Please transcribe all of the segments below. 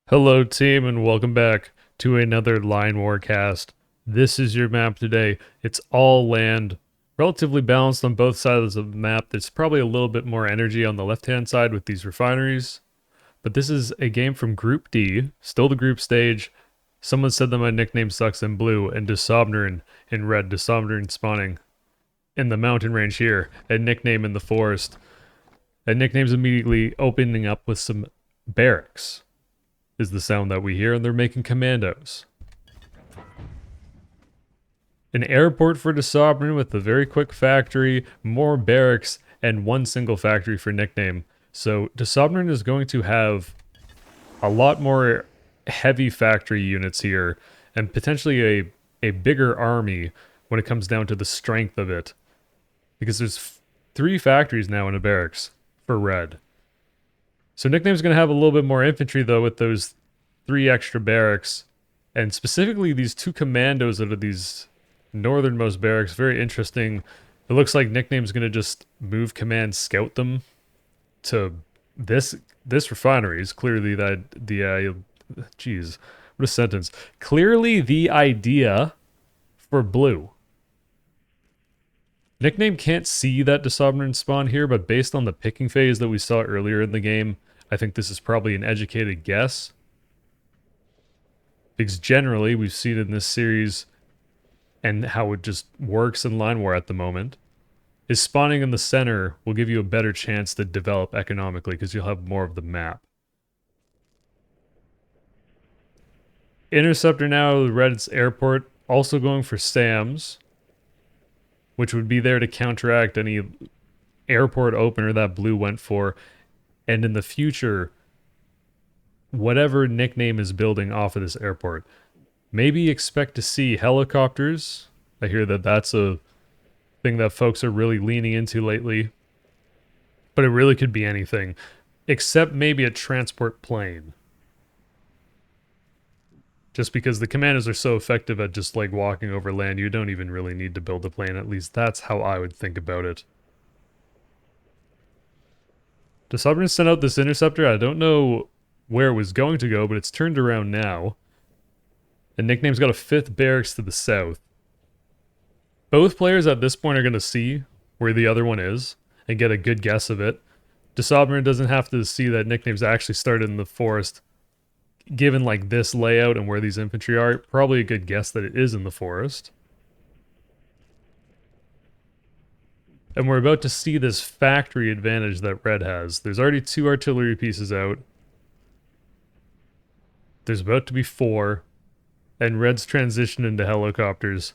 Hello, team, and welcome back to another Line Warcast. This is your map today. It's all land, relatively balanced on both sides of the map. There's probably a little bit more energy on the left-hand side with these refineries. But this is a game from Group D, still the group stage. Someone said that my nickname sucks in blue, and Desobnerin in red. Desobnerin spawning in the mountain range here, a nickname in the forest. And nickname's immediately opening up with some barracks is the sound that we hear, and they're making commandos. An airport for Desobrin with a very quick factory, more barracks, and one single factory for nickname. So Desobrin is going to have a lot more heavy factory units here, and potentially a bigger army when it comes down to the strength of it. Because there's 3 factories now in a barracks for red. So nickname's going to have a little bit more infantry, though, with those 3 extra barracks. And specifically these 2 commandos out of these northernmost barracks. Very interesting. It looks like nickname's going to just move command scout them to this refinery. Is clearly geez, what a sentence. Clearly the idea for blue. Nickname can't see that Desobrin spawn here, but based on the picking phase that we saw earlier in the game, I think this is probably an educated guess. Because generally, we've seen in this series, and how it just works in Line War at the moment, is spawning in the center will give you a better chance to develop economically, because you'll have more of the map. Interceptor now, Red's airport, also going for SAMs, which would be there to counteract any airport opener that blue went for. And in the future, whatever nickname is building off of this airport, maybe expect to see helicopters. I hear that that's a thing that folks are really leaning into lately. But it really could be anything, except maybe a transport plane. Just because the commandos are so effective at just like walking over land, you don't even really need to build a plane. At least that's how I would think about it. Desobrin sent out this interceptor. I don't know where it was going to go, but it's turned around now. And nickname's got a 5th barracks to the south. Both players at this point are going to see where the other one is and get a good guess of it. Desobrin doesn't have to see that nickname's actually started in the forest. Given like this layout and where these infantry are, probably a good guess that it is in the forest. And we're about to see this factory advantage that red has. There's already 2 artillery pieces out. There's about to be 4. And red's transitioned into helicopters.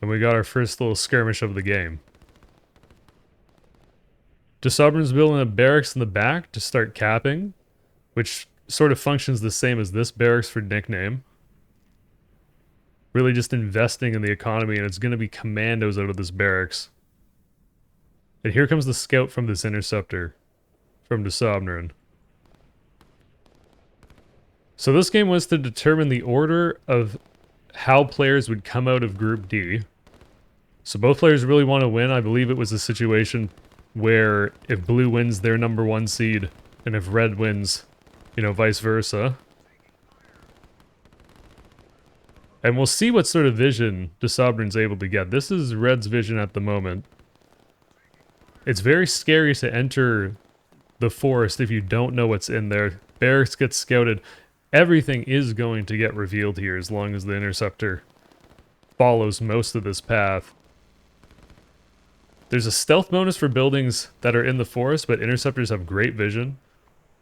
And we got our first little skirmish of the game. Desobrin's building a barracks in the back to start capping, which sort of functions the same as this barracks for nickname. Really just investing in the economy, and it's going to be commandos out of this barracks. And here comes the scout from this interceptor from Desobnerin. So this game was to determine the order of how players would come out of Group D. So both players really want to win. I believe it was a situation where if blue wins, their number 1 seed, and if red wins, you know, vice versa. And we'll see what sort of vision Desobrin's able to get. This is red's vision at the moment. It's very scary to enter the forest if you don't know what's in there. Barracks get scouted. Everything is going to get revealed here as long as the interceptor follows most of this path. There's a stealth bonus for buildings that are in the forest, but interceptors have great vision.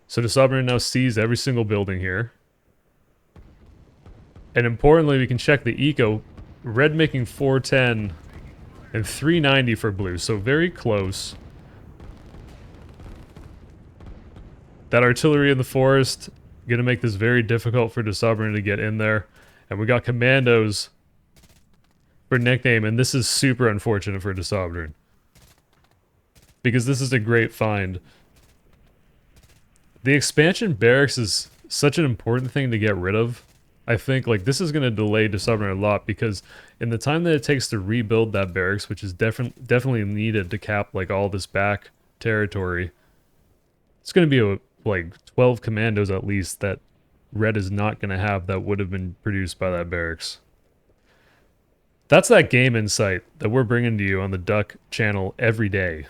So Desobrin now sees every single building here. And importantly, we can check the eco. Red making 410 and 390 for blue, so very close. That artillery in the forest, gonna make this very difficult for Desobrin to get in there. And we got commandos for nickname, and this is super unfortunate for Desobrin. Because this is a great find. The expansion barracks is such an important thing to get rid of. I think like this is going to delay Desobrin a lot, because in the time that it takes to rebuild that barracks, which is definitely needed to cap like all this back territory, it's going to be like 12 commandos at least that red is not going to have that would have been produced by that barracks. That's that game insight that we're bringing to you on the Duck channel every day.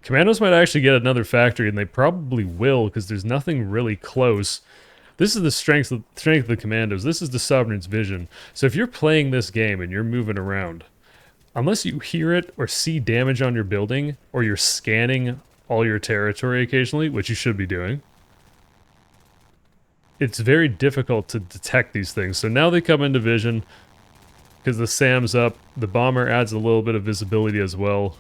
Commandos might actually get another factory, and they probably will, because there's nothing really close. This is the strength of the Commandos. This is the Sovereign's vision. So if you're playing this game and you're moving around, unless you hear it or see damage on your building, or you're scanning all your territory occasionally, which you should be doing, it's very difficult to detect these things. So now they come into vision because the SAM's up. The bomber adds a little bit of visibility as well.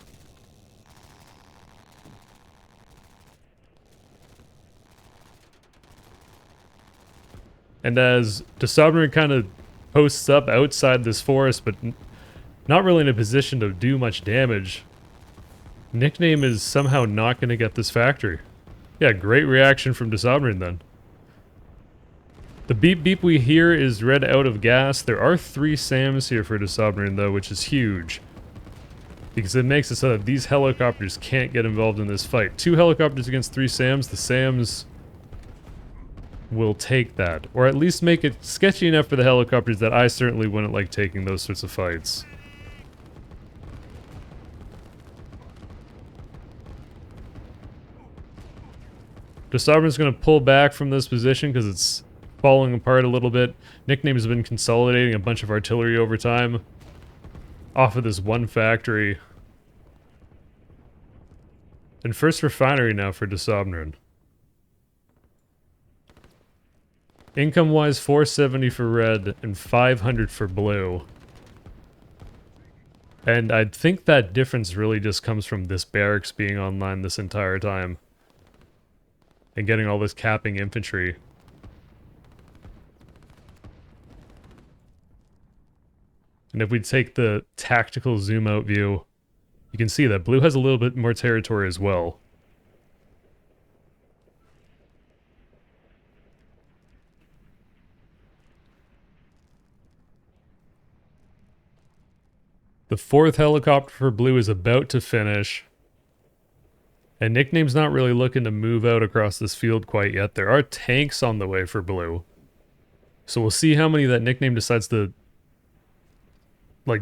And as the Submarine kind of posts up outside this forest, but not really in a position to do much damage, Nickname is somehow not going to get this factory. Yeah, great reaction from the Submarine then. The beep beep we hear is red out of gas. There are 3 SAMs here for the Submarine though, which is huge. Because it makes it so that these helicopters can't get involved in this fight. 2 helicopters against 3 SAMs. The SAMs will take that. Or at least make it sketchy enough for the helicopters that I certainly wouldn't like taking those sorts of fights. The Submarine's going to pull back from this position because it's falling apart a little bit. Nickname has been consolidating a bunch of artillery over time off of this one factory. And first refinery now for the Submarine. Income-wise, 470 for red and 500 for blue. And I think that difference really just comes from this barracks being online this entire time. And getting all this capping infantry. And if we take the tactical zoom out view, you can see that blue has a little bit more territory as well. The 4th helicopter for blue is about to finish. And Nickname's not really looking to move out across this field quite yet. There are tanks on the way for blue. So we'll see how many that Nickname decides to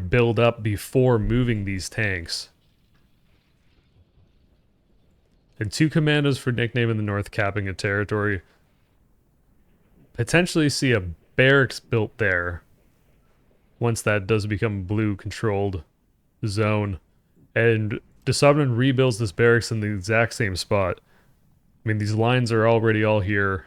build up before moving these tanks. And 2 commandos for Nickname in the north capping a territory. Potentially see a barracks built there. Once that does become blue controlled zone. And the Submarine rebuilds this barracks in the exact same spot. I mean, these lines are already all here.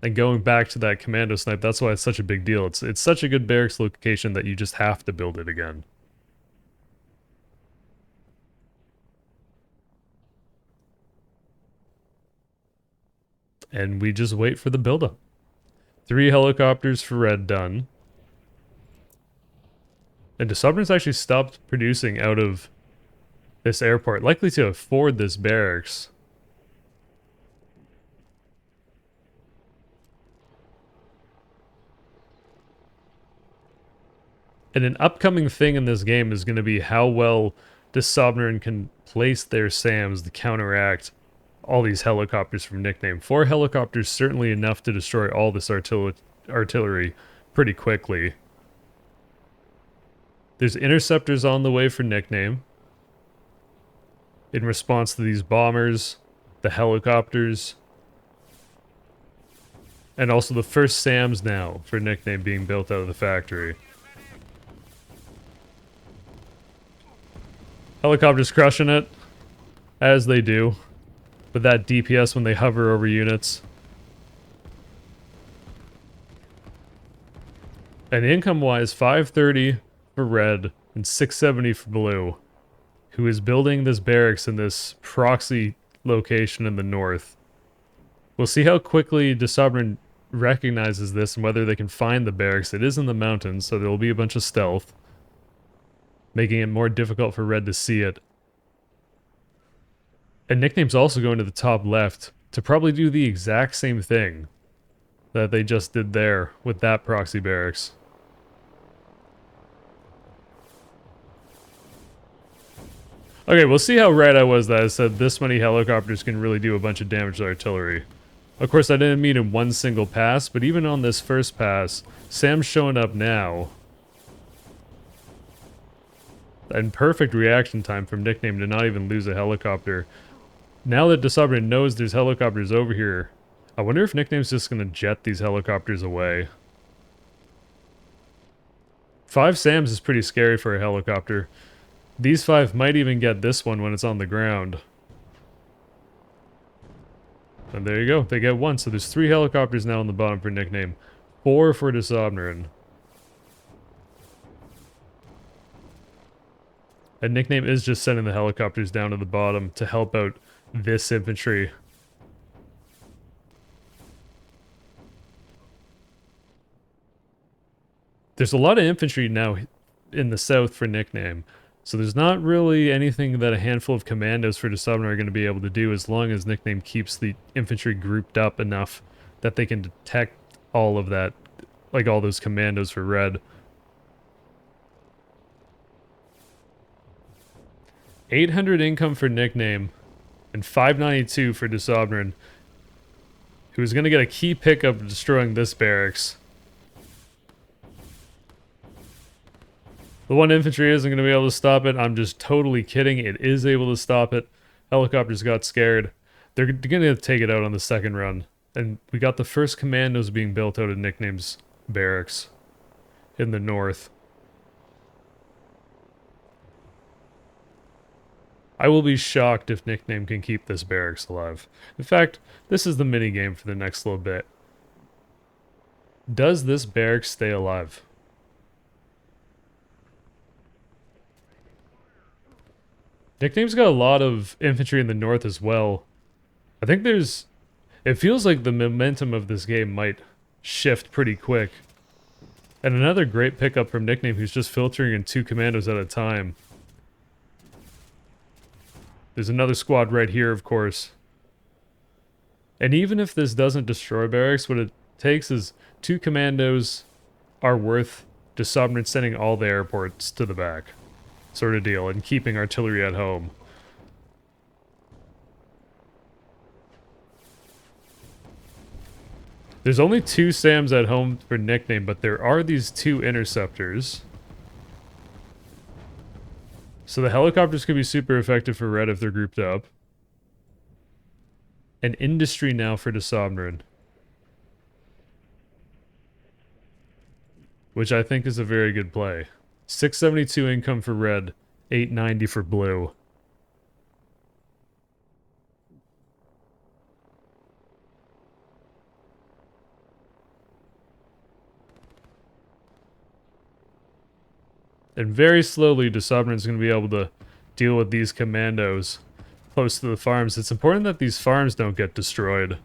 And going back to that commando snipe, that's why it's such a big deal. It's such a good barracks location that you just have to build it again. And we just wait for the buildup. 3 helicopters for red done. And the Submarine's actually stopped producing out of this airport, likely to afford this barracks. And an upcoming thing in this game is going to be how well the Submarine can place their SAMs to counteract all these helicopters from Nickname. 4 helicopters, certainly enough to destroy all this artillery pretty quickly. There's interceptors on the way for Nickname. In response to these bombers, the helicopters, and also the first SAMs now for Nickname being built out of the factory. Helicopters crushing it, as they do, with that DPS when they hover over units. And income-wise, 530 for red and 670 for blue, who is building this barracks in this proxy location in the north. We'll see how quickly the Submarine recognizes this and whether they can find the barracks. It is in the mountains, so there will be a bunch of stealth, making it more difficult for red to see it. And Nickname's also going to the top left to probably do the exact same thing that they just did there with that proxy barracks. Okay, we'll see how right I was that I said this many helicopters can really do a bunch of damage to artillery. Of course, I didn't mean in one single pass, but even on this first pass, Sam's showing up now. And perfect reaction time from Nickname to not even lose a helicopter. Now that Disabrin knows there's helicopters over here, I wonder if Nickname's just going to jet these helicopters away. 5 Sams is pretty scary for a helicopter. These 5 might even get this one when it's on the ground. And there you go, they get 1. So there's 3 helicopters now on the bottom for Nickname. 4 for Disabrin. And Nickname is just sending the helicopters down to the bottom to help out this infantry. There's a lot of infantry now in the south for Nickname. So there's not really anything that a handful of commandos for Disabrin are going to be able to do as long as Nickname keeps the infantry grouped up enough that they can detect all of that, like all those commandos for Red. 800 income for Nickname and 592 for Disabrin, who is going to get a key pickup of destroying this barracks. The 1 infantry isn't going to be able to stop it. I'm just totally kidding. It is able to stop it. Helicopters got scared. They're going to take it out on the second run. And we got the first commandos being built out of Nickname's barracks in the north. I will be shocked if Nickname can keep this barracks alive. In fact, this is the mini game for the next little bit. Does this barracks stay alive? Nickname's got a lot of infantry in the north as well. I think it feels like the momentum of this game might shift pretty quick. And another great pickup from Nickname, who's just filtering in 2 commandos at a time. There's another squad right here, of course. And even if this doesn't destroy barracks, what it takes is 2 commandos are worth Disabrin sending all the airports to the back. Sort of deal, and keeping artillery at home. There's only 2 SAMs at home for Nickname, but there are these 2 interceptors. So the helicopters could be super effective for Red if they're grouped up. An industry now for Disabrin, which I think is a very good play. 672 income for Red, 890 for Blue. And very slowly, Disabrin's going to be able to deal with these commandos close to the farms. It's important that these farms don't get destroyed.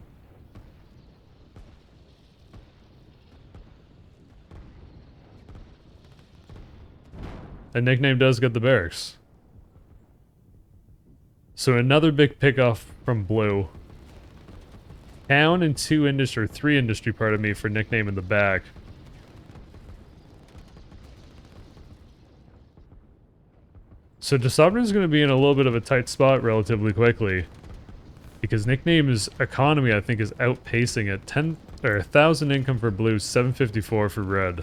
And Nickname does get the barracks. So another big pickoff from Blue. Town and 3 industry, pardon me, for Nickname in the back. So Disabrin's going to be in a little bit of a tight spot relatively quickly. Because Nickname's economy, I think, is outpacing it. 1,000 income for Blue, 754 for Red.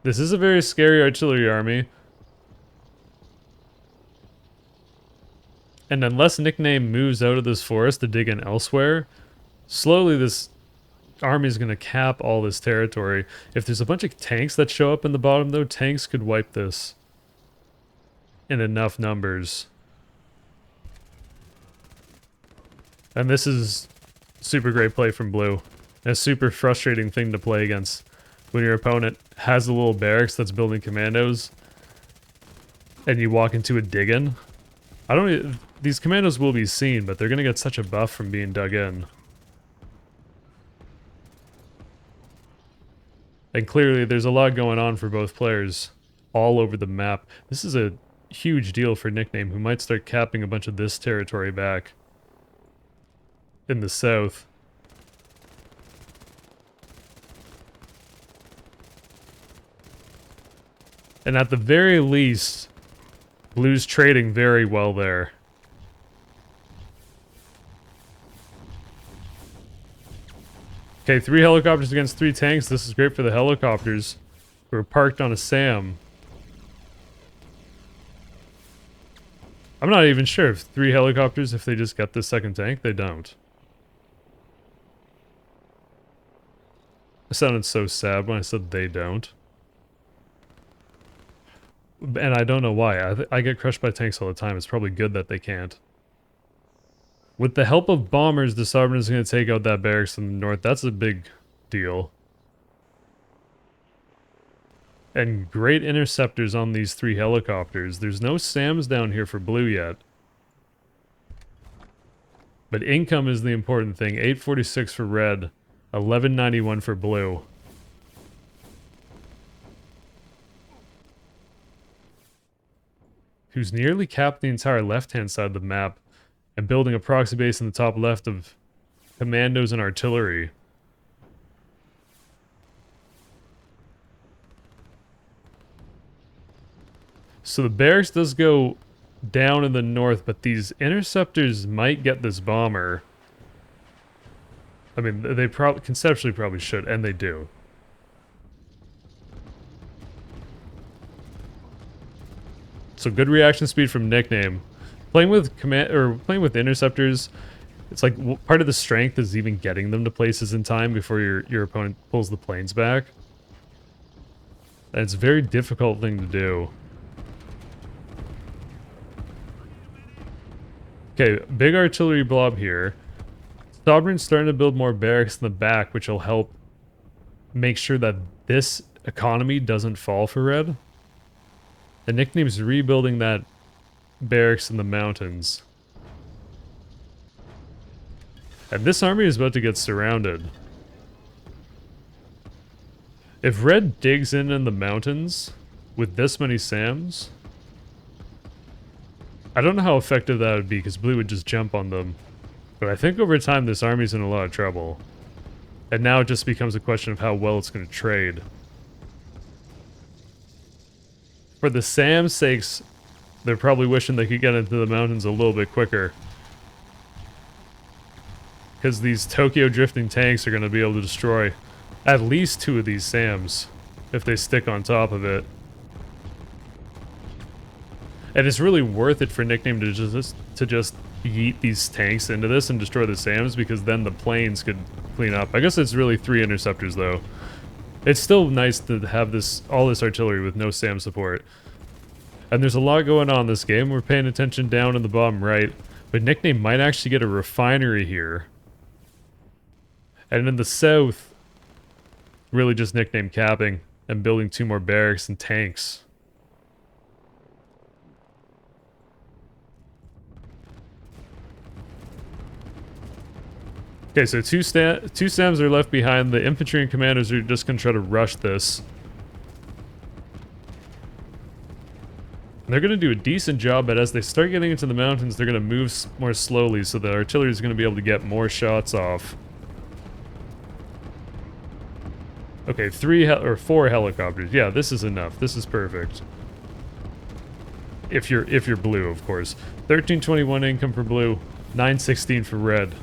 This is a very scary artillery army. And unless Nickname moves out of this forest to dig in elsewhere, slowly this army is going to cap all this territory. If there's a bunch of tanks that show up in the bottom, though, tanks could wipe this in enough numbers. And this is super great play from Blue. A super frustrating thing to play against when your opponent has a little barracks that's building commandos and you walk into a dig-in. These commandos will be seen, but they're going to get such a buff from being dug in. And clearly there's a lot going on for both players all over the map. This is a huge deal for Nickname, who might start capping a bunch of this territory back in the south. And at the very least, Blue's trading very well there. Okay, 3 helicopters against 3 tanks. This is great for the helicopters who are parked on a SAM. I'm not even sure if 3 helicopters, if they just get this second tank, they don't. I sounded so sad when I said they don't. And I don't know why. I get crushed by tanks all the time. It's probably good that they can't. With the help of bombers, the Sovereign is going to take out that barracks in the north. That's a big deal. And great interceptors on these 3 helicopters. There's no SAMs down here for Blue yet. But income is the important thing. 846 for Red. 1191 for Blue. Who's nearly capped the entire left-hand side of the map and building a proxy base in the top left of commandos and artillery. So the barracks does go down in the north, but these interceptors might get this bomber. I mean, they conceptually probably should, and they do. So good reaction speed from Nickname. Playing with playing with interceptors, it's like part of the strength is even getting them to places in time before your opponent pulls the planes back. And it's a very difficult thing to do. Okay, big artillery blob here. Sovereign's starting to build more barracks in the back, which will help make sure that this economy doesn't fall for Red. The Nickname's rebuilding that barracks in the mountains. And this army is about to get surrounded. If Red digs in the mountains with this many SAMs, I don't know how effective that would be because Blue would just jump on them. But I think over time this army's in a lot of trouble. And now it just becomes a question of how well it's going to trade. For the SAM's sakes, they're probably wishing they could get into the mountains a little bit quicker. Because these Tokyo drifting tanks are going to be able to destroy at least 2 of these SAMs if they stick on top of it. And it's really worth it for Nickname to just yeet these tanks into this and destroy the SAMs, because then the planes could clean up. I guess it's really 3 interceptors though. It's still nice to have all this artillery with no SAM support. And there's a lot going on in this game. We're paying attention down in the bottom right. But Nickname might actually get a refinery here. And in the south, really just Nickname capping and building 2 more barracks and tanks. Okay, so 2 SAMs are left behind. The infantry and commanders are just going to try to rush this. And they're going to do a decent job, but as they start getting into the mountains, they're going to move more slowly, so the artillery is going to be able to get more shots off. Okay, 4 helicopters. Yeah, this is enough. This is perfect. If you're Blue, of course. 1321 income for Blue, 916 for Red.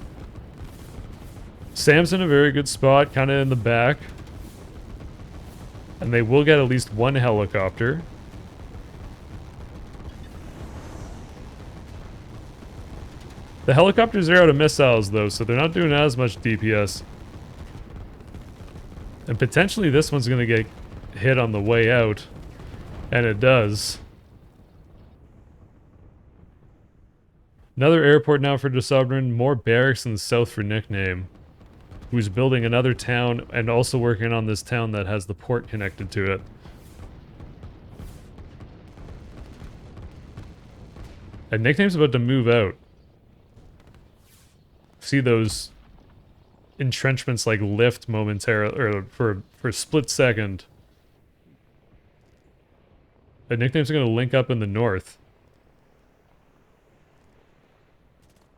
Sam's in a very good spot, kind of in the back. And they will get at least 1 helicopter. The helicopters are out of missiles though, so they're not doing as much DPS. And potentially this one's going to get hit on the way out. And it does. Another airport now for the Sovereign, more barracks in the south for Nickname, who's building another town and also working on this town that has the port connected to it. And Nickname's about to move out. See those entrenchments like lift momentarily, or for a split second. And Nickname's going to link up in the north.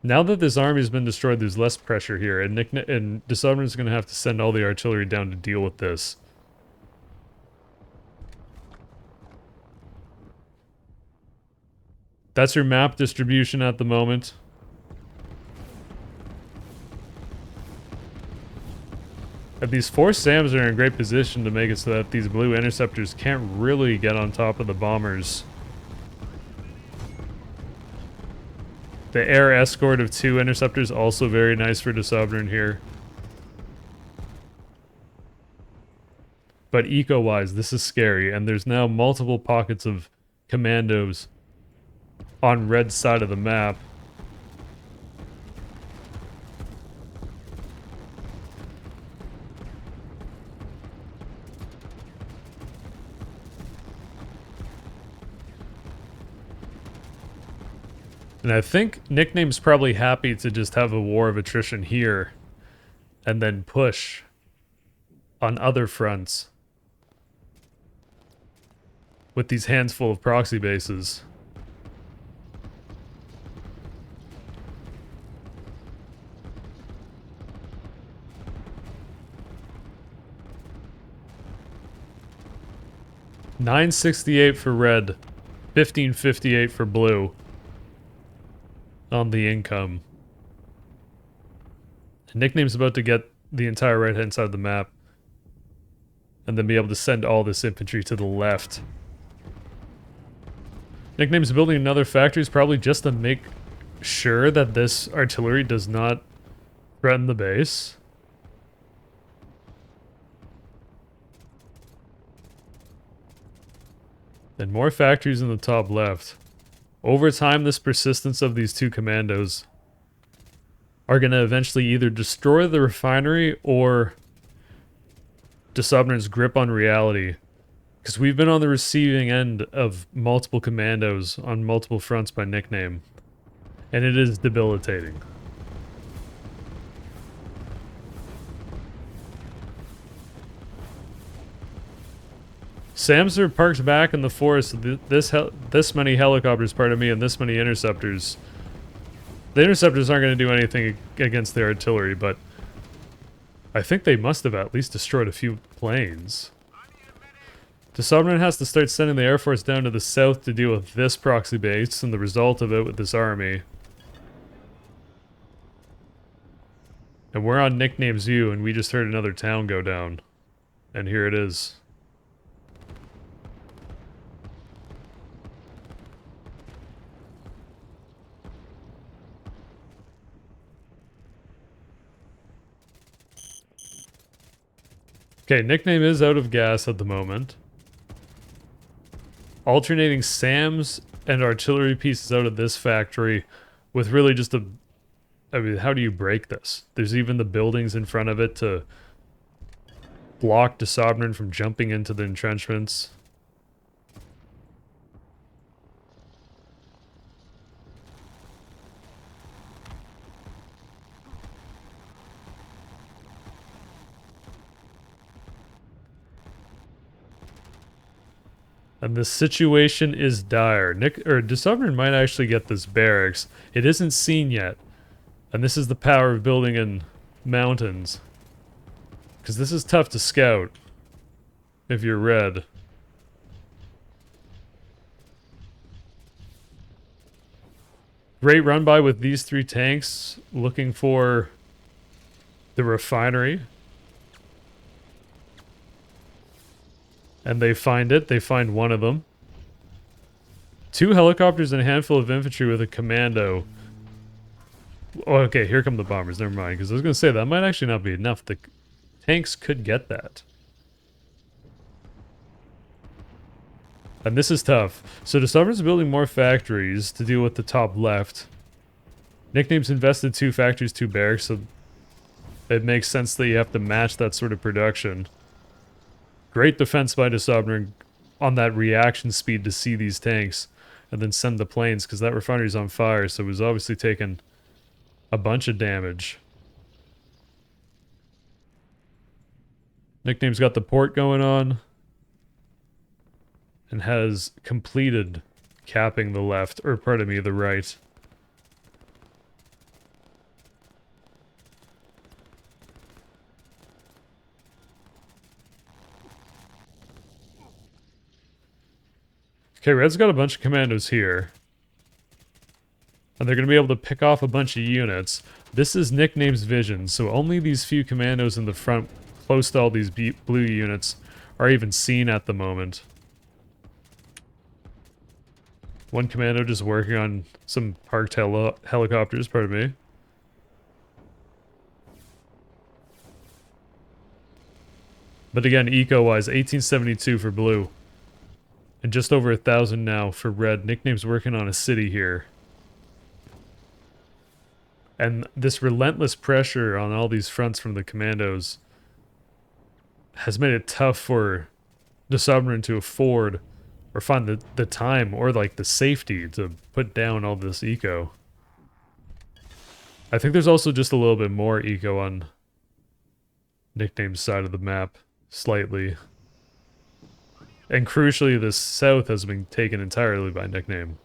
Now that this army's been destroyed, there's less pressure here, and the Sovereign's going to have to send all the artillery down to deal with this. That's your map distribution at the moment. And these four SAMs are in a great position to make it so that these blue interceptors can't really get on top of the bombers. The air escort of 2 interceptors also very nice for Disarmament here. But eco-wise, this is scary, and there's now multiple pockets of commandos on red side of the map. And I think Nickname's probably happy to just have a war of attrition here and then push on other fronts with these hands full of proxy bases. $968 for red, $1558 for blue on the income. Nickname's about to get the entire right-hand side of the map and then be able to send all this infantry to the left. Nickname's building another factory is probably just to make sure that this artillery does not threaten the base. And more factories in the top left. Over time, this persistence of these 2 commandos are going to eventually either destroy the refinery or Disarmant's grip on reality. Because we've been on the receiving end of multiple commandos on multiple fronts by Nickname. And it is debilitating. SAMs are parked back in the forest. This many helicopters, pardon me, and this many interceptors. The interceptors aren't going to do anything against the artillery, but I think they must have at least destroyed a few planes. Disarmament has to start sending the Air Force down to the south to deal with this proxy base and the result of it with this army. And we're on Nickname's view, and we just heard another town go down. And here it is. Okay, Nickname is out of gas at the moment. Alternating SAMs and artillery pieces out of this factory with really just a... I mean, how do you break this? There's even the buildings in front of it to block Disarmament from jumping into the entrenchments. And the situation is dire. Disarmament might actually get this barracks. It isn't seen yet. And this is the power of building in mountains. Because this is tough to scout if you're red. Great run by with these 3 tanks looking for the refinery. And they find it. They find one of them. 2 helicopters and a handful of infantry with a commando. Oh, okay, here come the bombers. Never mind, because I was going to say that might actually not be enough. The tanks could get that. And this is tough. So Disarmant's building more factories to deal with the top left. Nickname's invested 2 factories, 2 barracks, so it makes sense that you have to match that sort of production. Great defense by Disarmament on that reaction speed to see these tanks and then send the planes, because that refinery's on fire, so it was obviously taking a bunch of damage. Nickname's got the port going on and has completed capping the left, or pardon me, the right. Okay, Red's got a bunch of commandos here. And they're going to be able to pick off a bunch of units. This is Nickname's vision, so only these few commandos in the front close to all these blue units are even seen at the moment. One commando just working on some parked helicopters, pardon me. But again, eco-wise, 1872 for blue. And just over 1,000 now for red. Nickname's working on a city here. And this relentless pressure on all these fronts from the commandos has made it tough for the Submarine to afford or find the time or like the safety to put down all this eco. I think there's also just a little bit more eco on Nickname's side of the map, slightly. And crucially, the south has been taken entirely by Nickname.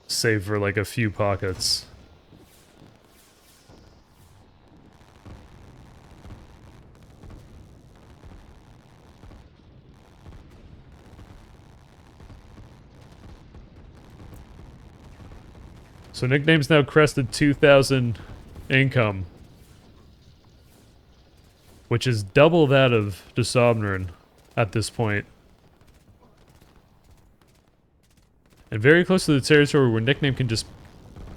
Save for like a few pockets. So Nickname's now crested 2,000 income, which is double that of Desobnerin at this point. And very close to the territory where Nickname can just,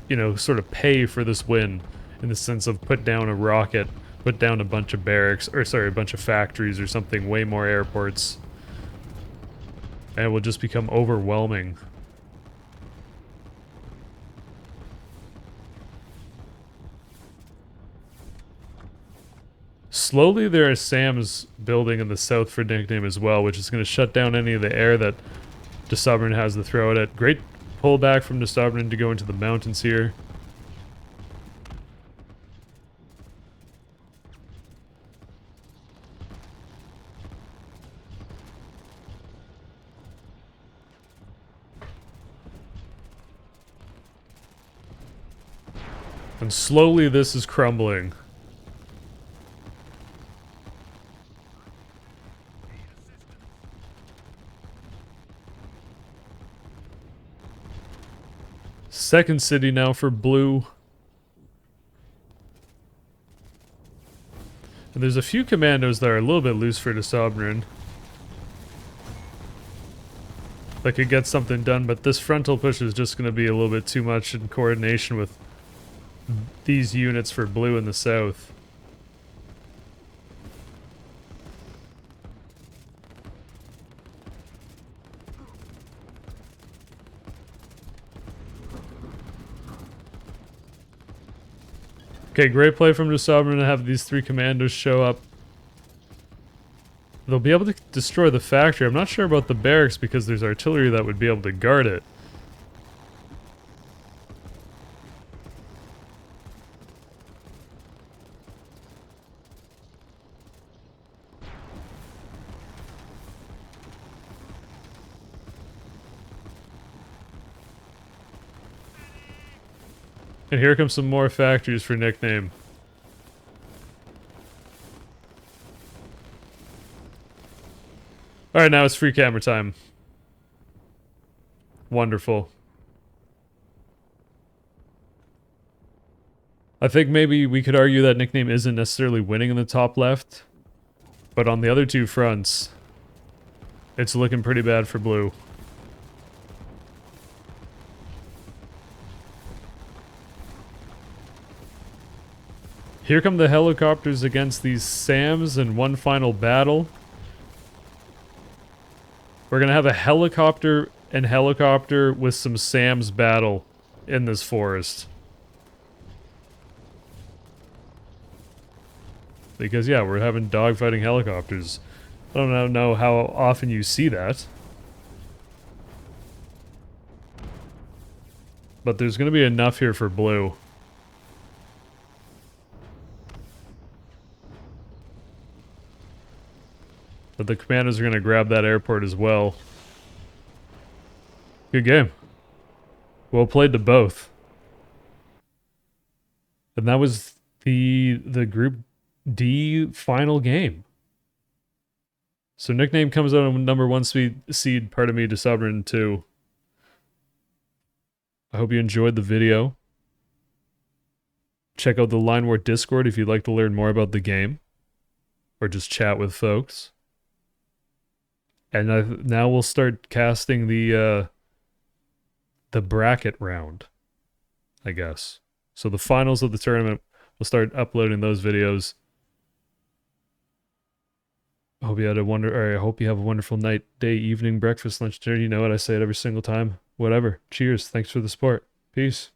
you know, sort of pay for this win, in the sense of put down a rocket, put down a bunch of barracks, or sorry, a bunch of factories or something, way more airports. And it will just become overwhelming. Slowly there are SAMs building in the south for Nickname as well, which is going to shut down any of the air that Desobnerin has to throw it at. Great pullback from Desobnerin to go into the mountains here. And slowly this is crumbling. Second city now for blue. And there's a few commandos that are a little bit loose for Desobnerin that could get something done, but this frontal push is just going to be a little bit too much in coordination with these units for blue in the south. Okay, great play from Desobnerin to have these three commandos show up. They'll be able to destroy the factory. I'm not sure about the barracks because there's artillery that would be able to guard it. And here comes some more factories for Nickname. Alright, now it's free camera time. Wonderful. I think maybe we could argue that Nickname isn't necessarily winning in the top left, but on the other two fronts, it's looking pretty bad for blue. Here come the helicopters against these SAMs in one final battle. We're gonna have a helicopter and helicopter with some SAMs battle in this forest. Because yeah, we're having dogfighting helicopters. I don't know how often you see that. But there's gonna be enough here for blue. But the commandos are going to grab that airport as well. Good game. Well played to both. And that was the Group D final game. So Nickname comes out on number 1 seed, pardon me, Desobnerin 2. I hope you enjoyed the video. Check out the Line War Discord if you'd like to learn more about the game. Or just chat with folks. And now we'll start casting the bracket round, I guess. So the finals of the tournament, we'll start uploading those videos. I hope you have a wonderful night, day, evening, breakfast, lunch, dinner. You know what I say it every single time. Whatever. Cheers. Thanks for the support. Peace.